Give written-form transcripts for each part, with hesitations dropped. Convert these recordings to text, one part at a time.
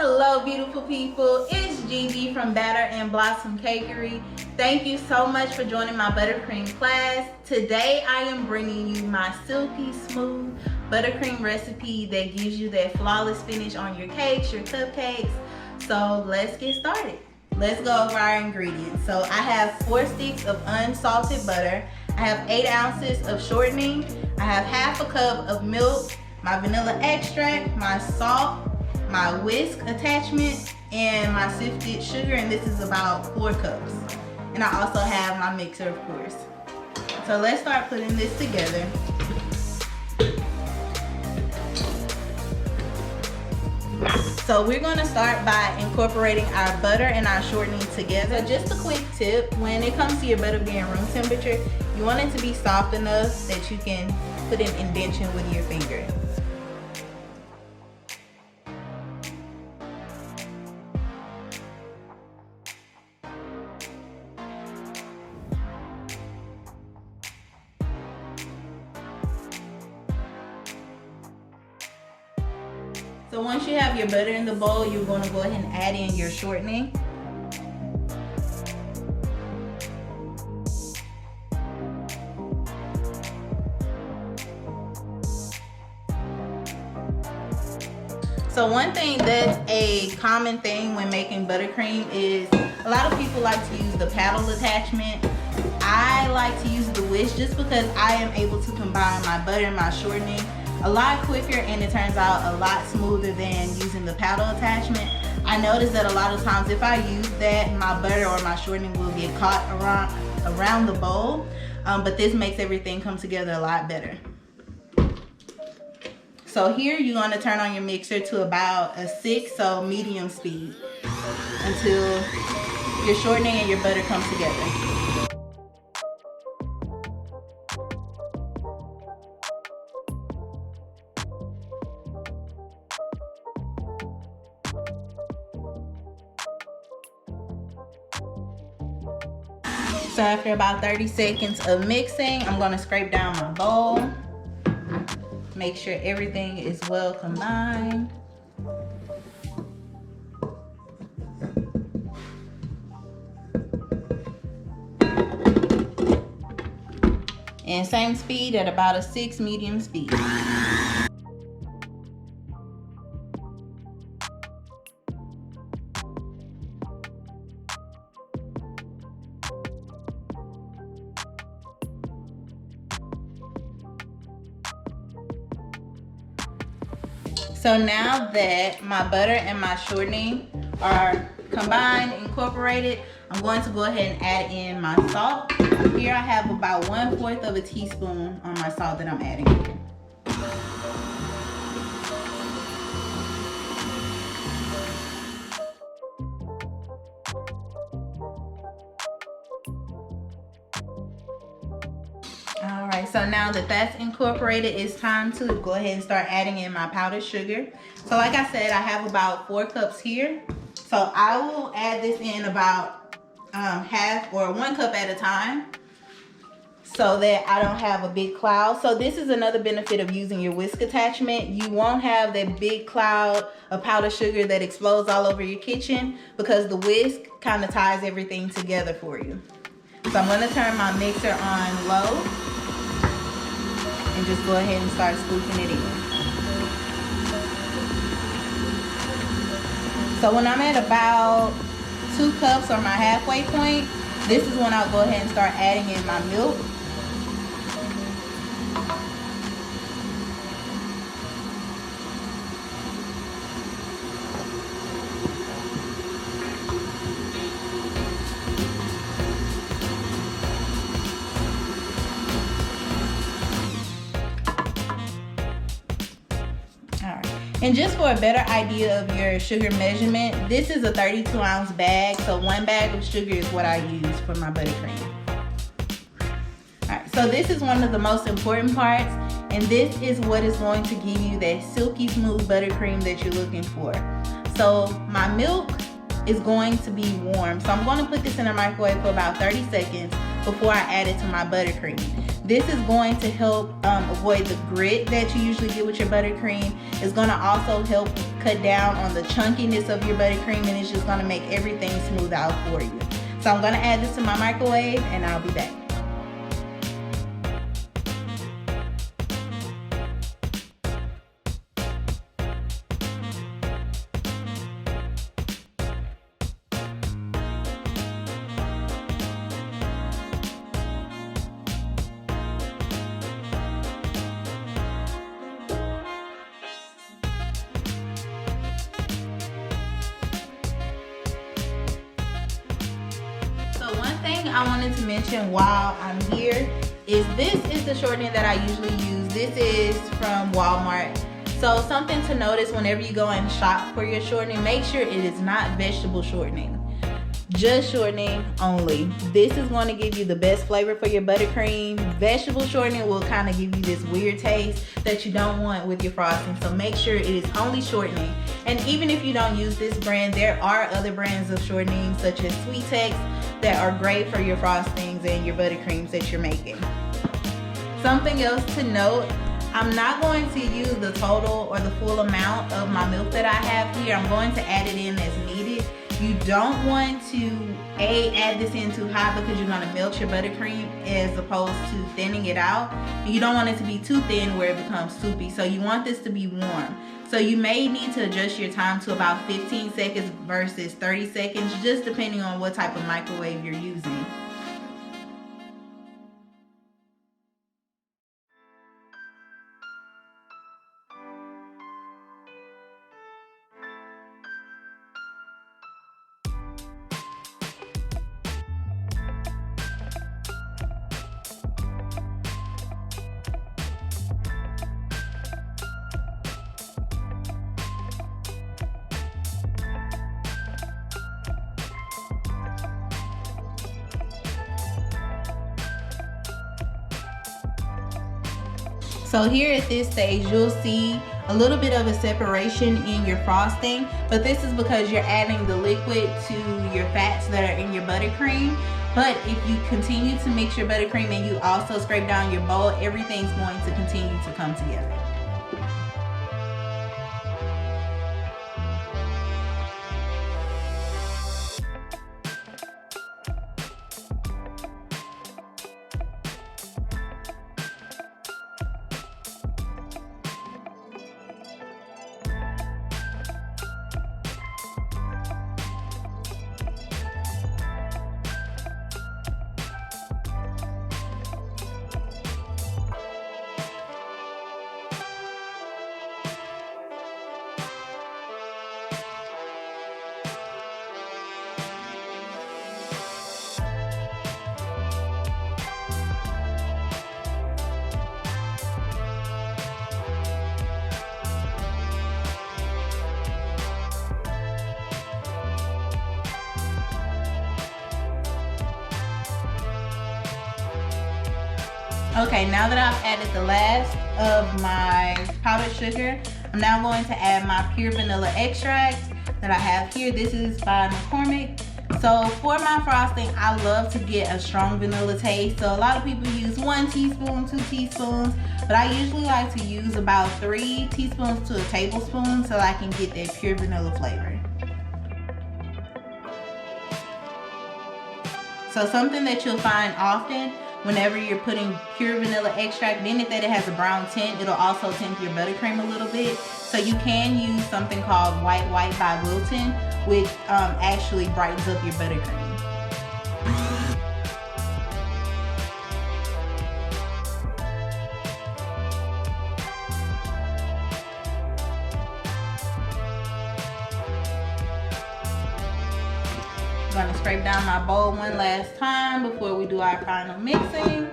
Hello beautiful people, it's Gigi from Batter and Blossom Cakery. Thank you so much for joining my buttercream class. Today I am bringing you my silky smooth buttercream recipe that gives you that flawless finish on your cakes, your cupcakes. So let's get started. Let's go over our ingredients. So I have 4 sticks of unsalted butter. I have 8 ounces of shortening. I have half a cup of milk, my vanilla extract, my salt, my whisk attachment, and my sifted sugar, and this is about 4 cups. And I also have my mixer, of course. So let's start putting this together. So we're gonna start by incorporating our butter and our shortening together. So just a quick tip, when it comes to your butter being room temperature, you want it to be soft enough that you can put an indentation with your finger. So once you have your butter in the bowl, you're going to go ahead and add in your shortening. So one thing that's a common thing when making buttercream is a lot of people like to use the paddle attachment. I like to use the whisk just because I am able to combine my butter and my shortening a lot quicker, and it turns out a lot smoother than using the paddle attachment. I noticed that a lot of times if I use that, my butter or my shortening will get caught around the bowl, but this makes everything come together a lot better. So here you're going to turn on your mixer to about a 6, so medium speed, until your shortening and your butter come together. So after about 30 seconds of mixing, I'm going to scrape down my bowl. Make sure everything is well combined. And same speed at about a 6 medium speed. So now that my butter and my shortening are combined, incorporated, I'm going to go ahead and add in my salt. Here I have about 1/4 of a teaspoon on my salt that I'm adding here. Alright, so now that that's incorporated, it's time to go ahead and start adding in my powdered sugar. So like I said, I have about 4 cups here. So I will add this in about half or 1 cup at a time, so that I don't have a big cloud. So this is another benefit of using your whisk attachment. You won't have that big cloud of powdered sugar that explodes all over your kitchen, because the whisk kind of ties everything together for you. So I'm going to turn my mixer on low and just go ahead and start scooping it in. So when I'm at about 2 cups or my halfway point, this is when I'll go ahead and start adding in my milk. And just for a better idea of your sugar measurement, this is a 32-ounce bag, so 1 bag of sugar is what I use for my buttercream. Alright, so this is one of the most important parts, and this is what is going to give you that silky smooth buttercream that you're looking for. So my milk is going to be warm, so I'm going to put this in the microwave for about 30 seconds before I add it to my buttercream. This is going to help avoid the grit that you usually get with your buttercream. It's going to also help cut down on the chunkiness of your buttercream, and it's just going to make everything smooth out for you. So I'm going to add this to my microwave and I'll be back. I wanted to mention while I'm here is this is the shortening that I usually use. This is from Walmart. So something to notice whenever you go and shop for your shortening, make sure it is not vegetable shortening. Just shortening only. This is going to give you the best flavor for your buttercream. Vegetable shortening will kind of give you this weird taste that you don't want with your frosting. So make sure it is only shortening. And even if you don't use this brand, there are other brands of shortening such as Sweet Tex that are great for your frostings and your buttercreams that you're making. Something else to note, I'm not going to use the total or the full amount of my milk that I have here. I'm going to add it in as needed. You don't want to add this in too high because you're going to melt your buttercream as opposed to thinning it out. You don't want it to be too thin where it becomes soupy. So you want this to be warm. So you may need to adjust your time to about 15 seconds versus 30 seconds, just depending on what type of microwave you're using. So here at this stage, you'll see a little bit of a separation in your frosting, but this is because you're adding the liquid to your fats that are in your buttercream. But if you continue to mix your buttercream and you also scrape down your bowl, everything's going to continue to come together. Okay, now that I've added the last of my powdered sugar, I'm now going to add my pure vanilla extract that I have here. This is by McCormick. So for my frosting, I love to get a strong vanilla taste. So a lot of people use 1 teaspoon, 2 teaspoons, but I usually like to use about 3 teaspoons to a tablespoon so I can get that pure vanilla flavor. So something that you'll find often whenever you're putting pure vanilla extract, being that it has a brown tint, it'll also tint your buttercream a little bit. So you can use something called White by Wilton, which actually brightens up your buttercream. I'm going to scrape down my bowl one last time before we do our final mixing.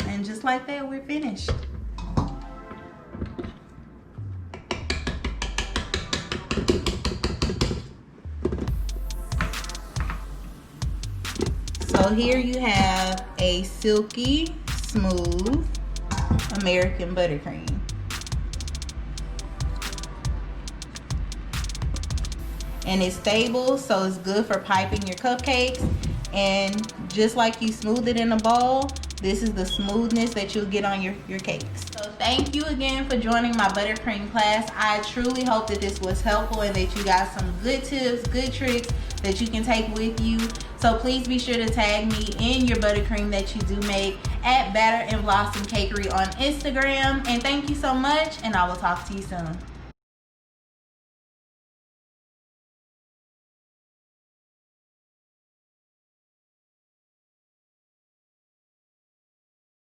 And just like that, we're finished. So here you have a silky, smooth American buttercream. and it's stable, so it's good for piping your cupcakes. And just like you smooth it in a bowl, this is the smoothness that you'll get on your cakes. So thank you again for joining my buttercream class. I truly hope that this was helpful and that you got some good tips, good tricks that you can take with you. So please be sure to tag me in your buttercream that you do make at Batter and Blossom Cakery on Instagram. And thank you so much, and I will talk to you soon.